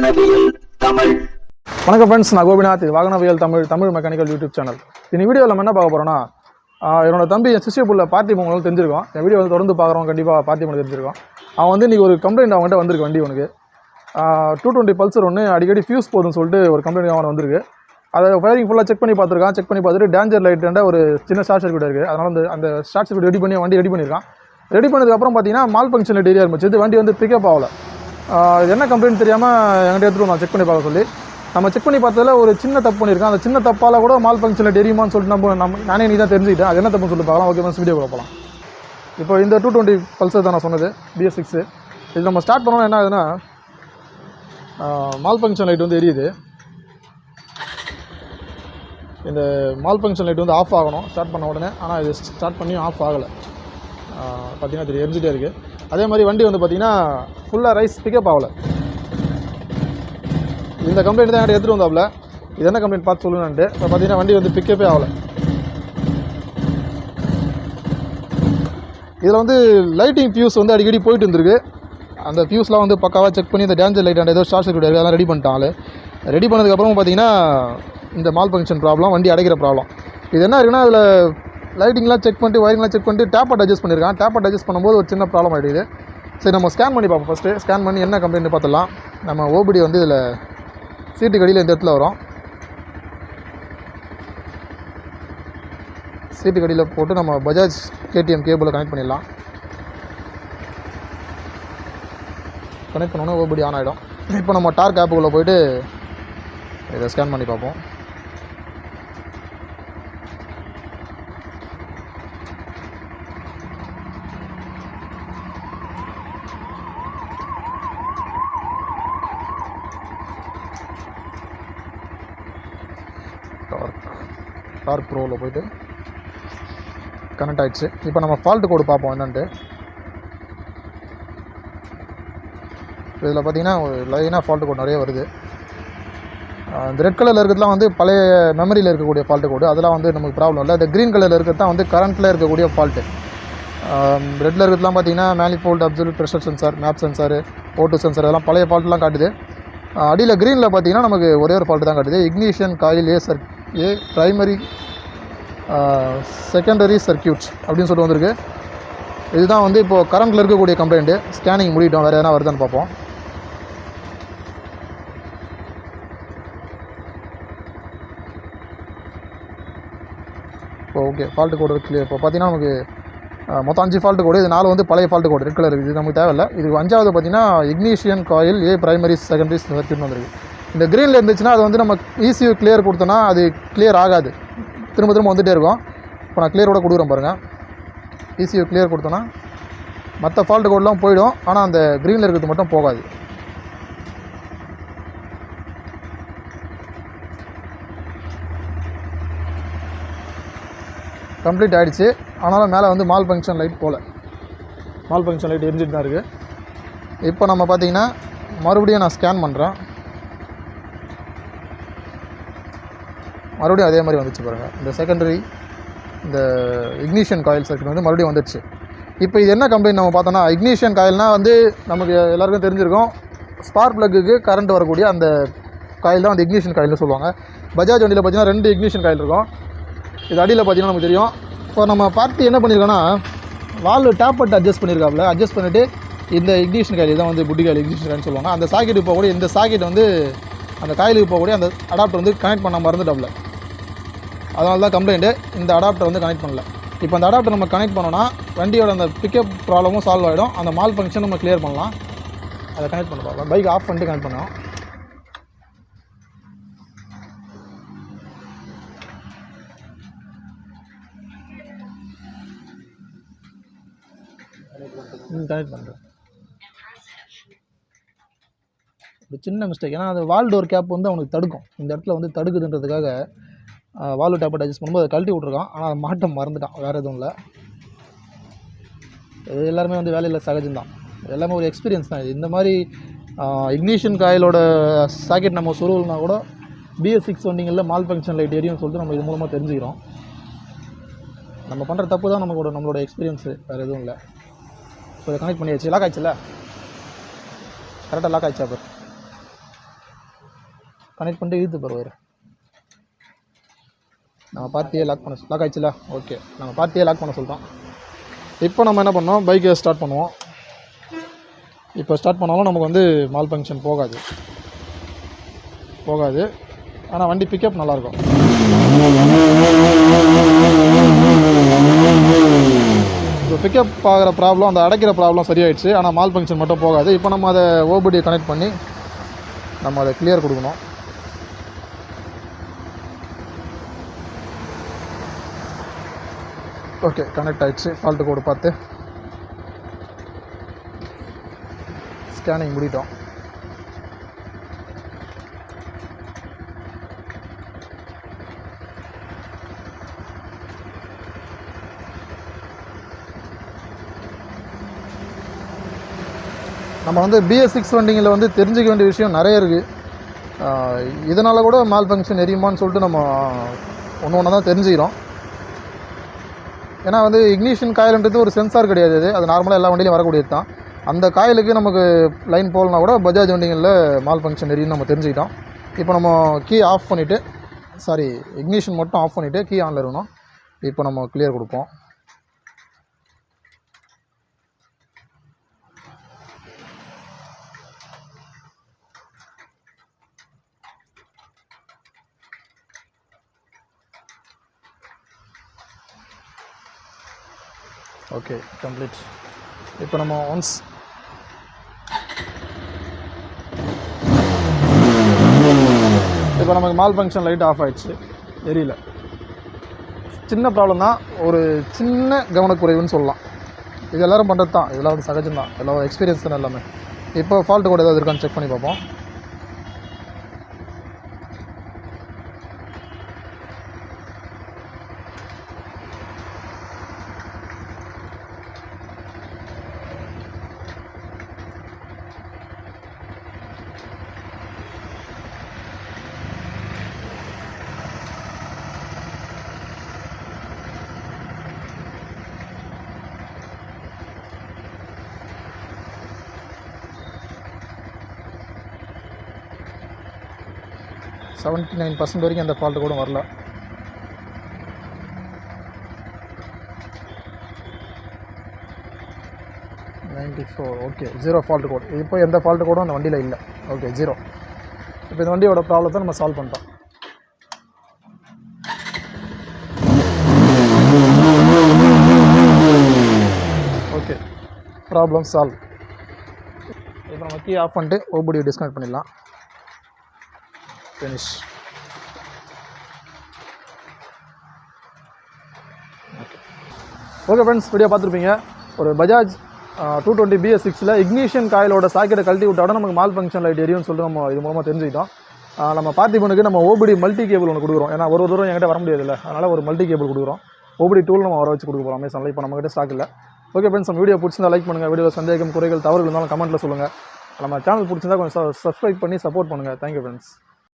வாகனவியல் தமிழ். வணக்கம் ஃப்ரெண்ட்ஸ், நான் கோபிநாத். வாகனவியல் தமிழ் மெக்கானிக்கல் யூடியூப் சேனல். இந்த வீடியோவில் நம்ம என்ன பார்க்க போகிறோன்னா, என்னோட தம்பி என் சிஸ்டர்புள்ள பார்ட்டி உங்களுக்கு தெரிஞ்சிருக்கும். என் வீடியோ வந்து தொடர்ந்து பார்க்குறோம், கண்டிப்பாக பார்ட்டி பண்ண தெரிஞ்சிருக்கும். அவன் வந்து இன்றைக்கி ஒரு கம்ப்ளைண்ட் அவங்ககிட்ட வந்திருக்கு. வண்டி உனக்கு 220 பல்சர் ஒன்று அடிக்கடி ஃபியூஸ் போகுதுன்னு சொல்லிட்டு ஒரு கம்ப்ளைண்ட் அவன் வந்திருக்கு. அதை ஃபயரிங் ஃபுல்லாக செக் பண்ணி பார்த்துருக்கான். செக் பண்ணி பார்த்துட்டு டேஞ்சர் லைட் ஒரு சின்ன ஷார்ட் சர்க்யூட் இருக்குது. அதனால் அந்த ஷார்ட் சர்க்யூட் ரெடி பண்ணி வண்டி ரெடி பண்ணியிருக்கான். ரெடி பண்ணதுக்கப்புறம் பார்த்தீங்கன்னா மால் ஃபங்க்ஷன் லைட் ஏரியா இருந்துச்சு. இது வண்டி வந்து பிக்கப் ஆகலை. இது என்ன கம்ப்ளைண்ட் தெரியாமல் என்கிட்ட எடுத்துகிட்டு நான் செக் பண்ணி பார்க்க சொல்லி நம்ம செக் பண்ணி பார்த்ததில் ஒரு சின்ன தப்பு பண்ணியிருக்கேன். அந்த சின்ன தப்பால் கூட மால் ஃபங்க்ஷன் லைட் எரியுமான்னு சொல்லிட்டு நானே நீ தான் தெரிஞ்சுக்கிட்டேன். அது என்ன தப்புன்னு சொல்லி பார்க்கலாம். ஓகே ஃப்ரெண்ட்ஸ், வீடியோ போகலாம். இப்போ இந்த 220 பல்சர் தான் நான் சொன்னது, BS6. இது நம்ம ஸ்டார்ட் பண்ணோன்னா என்ன ஆகுதுன்னா, மால் ஃபங்க்ஷன் லைட் வந்து எரியுது. இந்த மால் ஃபங்க்ஷன் லைட் வந்து ஆஃப் ஆகணும் ஸ்டார்ட் பண்ண உடனே. ஆனால் இது ஸ்டார்ட் பண்ணியும் ஆஃப் ஆகலை. பார்த்திங்கன்னா தெரியும், எரிஞ்சிட்டே இருக்குது. அதே மாதிரி வண்டி வந்து பார்த்திங்கன்னா ஃபுல்லாக ரைஸ் பிக்கப் ஆகலை. இந்த கம்ப்ளைண்ட் தான் என்கிட்ட எடுத்துகிட்டு வந்தாப்புல. இது என்ன கம்ப்ளைண்ட் பார்த்து சொல்லுங்கன்ட்டு. இப்போ பார்த்திங்கன்னா வண்டி வந்து பிக்கப்பே ஆகலை. இதில் வந்து லைட்டிங் ஃபியூஸ் வந்து அடிக்கடி போயிட்டு இருந்திருக்கு. அந்த ஃபியூஸ்லாம் வந்து பக்காவாக செக் பண்ணி இந்த டேஞ்சர் லைட் ஏதோ ஷார்ட் சர்க்யூட் அதெல்லாம் ரெடி பண்ணிட்டாங்க. ரெடி பண்ணதுக்கப்புறம் பார்த்திங்கன்னா இந்த மால் ஃபங்க்ஷன் ப்ராப்ளம், வண்டி அடைக்கிற ப்ராப்ளம். இது என்ன இருக்குன்னா, அதில் லைட்டிங்லாம் செக் பண்ணிட்டு ஒயரிங்லாம் செக் பண்ணிட்டு டேப்பட் அட்ஜஸ்ட் பண்ணியிருக்கான். டேப்பட் அட்ஜஸ்ட் பண்ணும்போது ஒரு சின்ன ப்ராப்ளம் ஆகிடுது. சரி, நம்ம ஸ்கேன் பண்ணி பார்ப்போம். ஃபஸ்ட்டு ஸ்கேன் பண்ணி என்ன கம்ப்ளைண்ட் பார்த்துடலாம். நம்ம ஓபிடி வந்து இதில் சீட்டு கடியில் இந்த இடத்துல வரும். சீட்டு கடியில் போட்டு நம்ம பஜாஜ் KTM கேபிளை கனெக்ட் பண்ணிடலாம். கனெக்ட் பண்ணோன்னா ஓபிடி ஆன் ஆகிடும். இப்போ நம்ம டார்க் ஆப்புக்குள்ளே போய்ட்டு இதை ஸ்கேன் பண்ணி பார்ப்போம். டார்க் ப்ரோவில் போய்ட்டு கனெக்ட் ஆகிடுச்சு. இப்போ நம்ம ஃபால்ட்டு கோடு பார்ப்போம் என்னன்ட்டு. இதில் பார்த்திங்கன்னா ஒரு லைனாக ஃபால்ட்டு கோடு நிறைய வருது. இந்த ரெட் கலரில் இருக்கிறதுலாம் வந்து பழைய மெமரியில் இருக்கக்கூடிய ஃபால்ட்டு கோடு. அதெல்லாம் வந்து நமக்கு ப்ராப்ளம் இல்லை. இந்த க்ரீன் கலரில் இருக்கிறது தான் வந்து கரண்ட்டில் இருக்கக்கூடிய ஃபால்ட்டு. ரெட்டில் இருக்கிறதுலாம் பார்த்திங்கன்னா manifold, absolute pressure sensor, map sensor, O2 sensor, அதெல்லாம் பழைய ஃபால்ட்லாம் காட்டுது. அடியில் க்ரீனில் பார்த்திங்கன்னா நமக்கு ஒரே ஒரு ஃபால்ட்டு தான் காட்டுது. இக்னிஷன் காயில் ஏ ப்ரைமரி செகண்டரி சர்க்யூட் அப்படின்னு சொல்லிட்டு வந்திருக்கு. இதுதான் வந்து இப்போது கரண்ட்டில் இருக்கக்கூடிய கம்ப்ளைண்ட்டு. ஸ்கேனிங் முடிட்டோம், வேறு எதனா வருதான்னு பார்ப்போம். இப்போ ஓகே, ஃபால்ட்டு கோடு கிளியர். இப்போ பார்த்தீங்கன்னா நமக்கு மொத்தம் 5 ஃபால்ட்டு கோடு. இது 4 வந்து பழைய ஃபால்ட்டு கோடு, ரெட் கலர் இருக்குது. இது நமக்கு தேவையில்லை. இது 5வது பார்த்தீங்கன்னா இக்னிஷியன் காயில் ஏ ப்ரைமரி செகண்டரி சர்க்யூட்னு வந்துருக்கு. இந்த க்ரீனில் இருந்துச்சுன்னா அது வந்து நம்ம ECU கிளியர் கொடுத்தோன்னா அது கிளியர் ஆகாது, திரும்ப திரும்ப வந்துகிட்டே இருக்கும். இப்போ நான் கிளியரோட கொடுக்குறேன் பாருங்கள். ECU கிளியர் கொடுத்தோன்னா மற்ற ஃபால்ட்டு கோடெலாம் போயிடும், ஆனால் அந்த க்ரீனில் இருக்கிறது மட்டும் போகாது. கம்ப்ளீட் ஆகிடுச்சு. ஆனாலும் மேலே வந்து மால் ஃபங்க்ஷன் லைட் போகல. மால் ஃபங்க்ஷன் லைட் எரிஞ்சிட்டு தான் இருக்குது. இப்போ நம்ம பார்த்திங்கன்னா மறுபடியும் நான் ஸ்கேன் பண்ணுறேன். மறுபடியும் அதே மாதிரி வந்துச்சு பாருங்கள். இந்த செகண்டரி இந்த இக்னிஷன் காயில் சர்க்யூட் வந்து மறுபடியும் வந்துடுச்சு. இப்போ இது என்ன கம்ப்ளைண்ட் நம்ம பார்த்தோன்னா, இக்னிஷன் காயில்னால் வந்து நமக்கு எல்லாருக்கும் தெரிஞ்சிருக்கும், ஸ்பார்க் ப்ளக்குக்கு கரண்ட் வரக்கூடிய அந்த காயில் தான் வந்து இக்னிஷன் காயில்னு சொல்லுவாங்க. பஜாஜ் வண்டியில் பார்த்திங்கன்னா 2 இக்னிஷன் காயில் இருக்கும். இது அடியில் பார்த்திங்கன்னா நமக்கு தெரியும். இப்போ நம்ம பார்ட்டி என்ன பண்ணியிருக்கோன்னா, வால்வு டேப்பட் அட்ஜஸ்ட் பண்ணியிருக்காப்புல. அட்ஜஸ்ட் பண்ணிவிட்டு இந்த இக்னிஷன் காயில் தான் வந்து புட்டி காயில் இக்னிஷன் காயில்னு சொல்லுவாங்க. அந்த சாக்கெட்டுக்கு போகக்கூடிய இந்த சாக்கெட் வந்து அந்த காயிலுக்கு போகக்கூடிய அந்த அடாப்டர் வந்து கனெக்ட் பண்ண மறந்துட்டாப்புல. அதனால தான் கம்ப்ளைண்ட்டு. இந்த அடாப்டர் வந்து கனெக்ட் பண்ணல. இப்போ அந்த அடாப்டர் நம்ம கனெக்ட் பண்ணோன்னா வண்டியோட அந்த பிக்கப் ப்ராப்ளமும் சால்வ் ஆகிடும். அந்த மால் ஃபங்க்ஷன் நம்ம கிளியர் பண்ணலாம். அதை கனெக்ட் பண்ண பார்க்கலாம். பைக் ஆஃப் பண்ணிட்டு கனெக்ட் பண்ணோம். கனெக்ட் பண்ணுறேன். ஒரு சின்ன மிஸ்டேக். ஏன்னா அது வால் டோர் கேப் வந்து அவனுக்கு தடுக்கும். இந்த இடத்துல வந்து தடுக்குதுன்றதுக்காக வால்வு டேப்பட் அட்ஜஸ்ட் பண்ணும்போது அதை கழட்டி விட்ருக்கான். ஆனால் அதை மாட்ட மறந்துட்டான், வேறு எதுவும் இல்லை. இது எல்லாருமே வந்து வேலையில் சகஜம்தான். எல்லாமே ஒரு எக்ஸ்பீரியன்ஸ் தான். இது இந்த மாதிரி இக்னிஷன் காயிலோட சாக்கெட் நம்ம சொருவல்னா கூட BS6 வண்டிங்களில் மால் ஃபங்க்ஷன் லைட் எரியும் சொல்லிட்டு நம்ம இது மூலமாக தெரிஞ்சுக்கிறோம். நம்ம பண்ணுற தப்பு தான் நம்மளோட எக்ஸ்பீரியன்ஸு, வேறு எதுவும் இல்லை. ஸோ இதை கனெக்ட் பண்ணியாச்சு. லாக் ஆகிடுச்சுல்ல, கரெக்டாக லாக் ஆகிடுச்சா? கனெக்ட் பண்ணிட்டு இழுத்து பாரு. நம்ம பார்ட்டியே லாக் ஆயிடுச்சுல. ஓகே, நம்ம பார்ட்டியே லாக் பண்ண சொல்லிட்டோம். இப்போ நம்ம என்ன பண்ணோம், பைக்கை ஸ்டார்ட் பண்ணுவோம். இப்போ ஸ்டார்ட் பண்ணாலும் நமக்கு வந்து மால் ஃபங்க்ஷன் போகாது. ஆனால் வண்டி பிக்கப் நல்லாயிருக்கும். இப்போ பிக்கப் ஆகிற ப்ராப்ளம், அந்த அடைக்கிற ப்ராப்ளம் சரியாயிடுச்சு. ஆனால் மால் ஃபங்க்ஷன் மட்டும் போகாது. இப்போ நம்ம அதை ஓபிடியை கனெக்ட் பண்ணி நம்ம அதை கிளியர் கொடுக்கணும். ஓகே, கனெக்ட் ஆகிடுச்சு. ஃபால்ட்டு கோடு பார்த்து ஸ்கேனிங் முடிட்டோம். நம்ம வந்து BS6 வண்டிங்களில் வந்து தெரிஞ்சிக்க வேண்டிய விஷயம் நிறைய இருக்குது. இதனால் கூட மால் ஃபங்க்ஷன் எரியுமான்னு சொல்லிட்டு நம்ம ஒன்று தான் தெரிஞ்சுக்கிறோம். ஏன்னா வந்து இக்னிஷன் காயில்ன்றது ஒரு சென்சார் கிடையாது. அது நார்மலாக எல்லா வண்டியிலையும் வரக்கூடியது தான். அந்த காயிலுக்கு நமக்கு லைன் போகலனா கூட பஜாஜ் வண்டிகளில் மால் ஃபங்க்ஷன் எரியுன்னு நம்ம தெரிஞ்சுக்கிட்டோம். இப்போ நம்ம கீ ஆஃப் பண்ணிவிட்டு, இக்னிஷன் மட்டும் ஆஃப் பண்ணிவிட்டு கீ ஆனில் இருக்கணும். இப்போ நம்ம கிளியர் கொடுப்போம். Okay, complete. இப்போ நம்ம ஒன்ஸ் இப்போ நமக்கு மால் ஃபங்க்ஷன் லைட் ஆஃப் ஆகிடுச்சு, எரியல. சின்ன ப்ராப்ளம் தான், ஒரு சின்ன கவனக்குறைவுன்னு சொல்லலாம். இது எல்லோரும் பண்ணுறது தான், இதெல்லாம் வந்து சகஜம் தான், எல்லாம் எக்ஸ்பீரியன்ஸ் தானே எல்லாமே. இப்போ ஃபால்ட்டு கூட ஏதாவது இருக்கான்னு செக் பண்ணி பார்ப்போம். செவன்ட்டி 9% வரைக்கும் அந்த ஃபால்ட்டு கூட வரல. Okay, 0 fault code. இப்போ எந்த ஃபால்ட்டு கோடும் அந்த வண்டியில் இல்லை. ஓகே, 0. இப்போ இந்த வண்டியோட ப்ராப்ளத்தை நம்ம சால்வ் பண்ணிட்டோம். Okay, problem solve. இப்போ நம்ம கீ ஆஃப் பண்ணிட்டு ஓபிடியை டிஸ்கனெக்ட் பண்ணிடலாம். ஃபினிஷ். ஓகே ஃப்ரெண்ட்ஸ், வீடியோ பார்த்துருப்பீங்க. ஒரு பஜாஜ் 220 BS6 இக்னிஷன் காயிலோட சாக்கெட்டை கழட்டி விட்டாட நமக்கு மால் ஃபங்க்ஷன் லைட் எரியும்னு சொல்லிட்டு நம்ம இது மூலமாக தெரிஞ்சுக்கிட்டோம். நம்ம பார்த்திபனுக்கு நம்ம ஓபிடி மல்டி கேபிள் ஒன்று கொடுக்குறோம். ஏன்னா ஒரு தூரம் என்கிட்ட வர முடியாது இல்லை, அதனால் ஒரு மல்டி கேபிள் கொடுக்குறோம். ஓபிடி டூல் நம்ம வர வச்சு கொடுக்க போகிறோம் அமேசானில். இப்போ நம்மகிட்ட ஸ்டாக் இல்லை. ஓகே ஃப்ரெண்ட்ஸ், நம்ம வீடியோ பிடிச்சிருந்தா லைக் பண்ணுங்கள். வீடியோ சந்தேகம், குறைகள், தவறுகள் இருந்தாலும் கமெண்ட்டில் சொல்லுங்கள். நம்ம சேனல் பிடிச்சிருந்தா கொஞ்சம் சப்ஸ்கிரைப் பண்ணி சப்போர்ட் பண்ணுங்கள். Thank you friends.